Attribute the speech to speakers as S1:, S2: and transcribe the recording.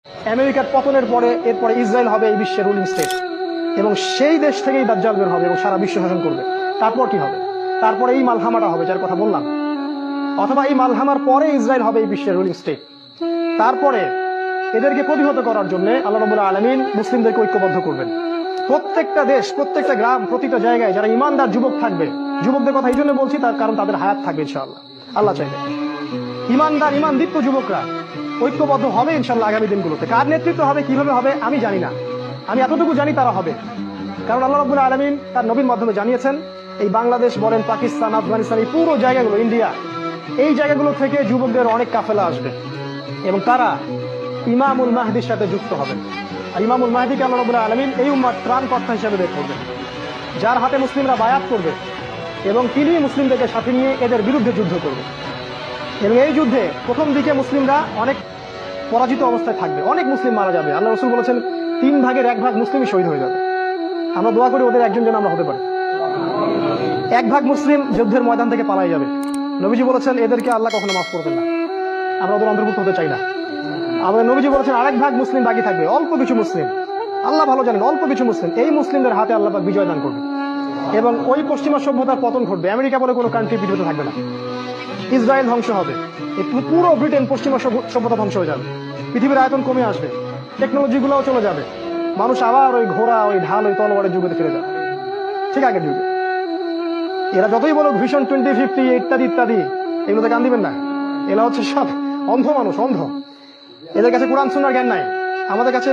S1: আমেরিকার পতনের পরে এরপরে ইসরায়েল হবে এই বিশ্বের রুলিং স্টেট, এবং সেই দেশ থেকেই দাজ্জাল বের হবে এবং সারা বিশ্ব শাসন করবে। তারপর কি হবে? তারপরে এই মালহামাটা হবে যার কথা বললাম, অথবা এই মালহামার পরে ইসরায়েল হবে এই বিশ্বের রুলিং স্টেট। তারপরে এদেরকে প্রতিহত করার জন্য আল্লাহ রাব্বুল আলামিন মুসলিমদেরকে ঐক্যবদ্ধ করবেন। প্রত্যেকটা দেশ, প্রত্যেকটা গ্রাম, প্রতিটা জায়গায় যারা ইমানদার যুবক থাকবে, যুবকদের কথা এই জন্য বলছি তার কারণ তাদের হায়াত থাকবে ইনশাআল্লাহ, আল্লাহ চাইবে। ইমানদার ইমানদীপ্ত যুবকরা ঐক্যবদ্ধ হবে ইনশাআল্লাহ আগামী দিনগুলোতে। কার নেতৃত্ব হবে, কিভাবে হবে আমি জানি না, আমি এতটুকু জানি তারা হবে। কারণ আল্লাহ রাব্বুল আলামিন তার নবীর মাধ্যমে জানিয়েছেন এই বাংলাদেশ বলেন, পাকিস্তান, আফগানিস্তান, এই পুরো জায়গাগুলো, ইন্ডিয়া, এই জায়গাগুলো থেকে যুবকদের অনেক কাফেলা আসবে এবং তারা ইমামুল মাহদির সাথে যুক্ত হবে। আর ইমামুল মাহদিকে আল্লাহ রাব্বুল আলামিন এই উম্মার ত্রাণকর্তা হিসেবে বের করবেন, যার হাতে মুসলিমরা বায়াত করবে এবং তিনি মুসলিমদেরকে সাথে নিয়ে এদের বিরুদ্ধে যুদ্ধ করবে। এবং এই যুদ্ধে প্রথম দিকে মুসলিমরা অনেক পরাজিত অবস্থায় থাকবে, অনেক মুসলিম মারা যাবে। আল্লাহ রাসূল বলেছেন 3 ভাগের 1 ভাগ মুসলিমই শহীদ হয়ে যাবে। আমরা দোয়া করি ওদের একজন যেন আমরা হতে পারি। 1 ভাগ মুসলিম যুদ্ধের ময়দান থেকে পালাই যাবে। নবীজি বলেছেন এদেরকে আল্লাহ কখনো মাফ করবেন না, আমরা ওদের অন্তর্ভুক্ত হতে চাই না। আমাদের নবীজি বলেছেন 1 ভাগ মুসলিম বাকি থাকবে, অল্প কিছু মুসলিম, আল্লাহ ভালো জানেন, অল্প কিছু মুসলিম, এই মুসলিমদের হাতে আল্লাহ পাক বিজয় দান করবে এবং ওই পশ্চিমা সভ্যতার পতন ঘটবে। আমেরিকা বলে কোনো কান্ট্রি পৃথিবীতে থাকবে না, ইসরায়েল ধ্বংস হবে, পুরো ব্রিটেন পশ্চিমা সভ্যতা ধ্বংস হয়ে যাবে, পৃথিবীর আয়তন কমে আসবে, টেকনোলজি গুলাও চলে যাবে, মানুষ আবার ওই ঘোড়া, ওই ঢাল, ওই তলোয়ারের যুগে ফিরে যাবে, ঠিক আগের যুগে। এরা যতই বলো ভিশন 2050 ইত্যাদি ইত্যাদি, এগুলোতে কান দিবেন না। এরা হচ্ছে সব অন্ধ মানুষ, অন্ধ। এদের কাছে কোরআন সুন্নাহর জ্ঞান নাই, আমাদের কাছে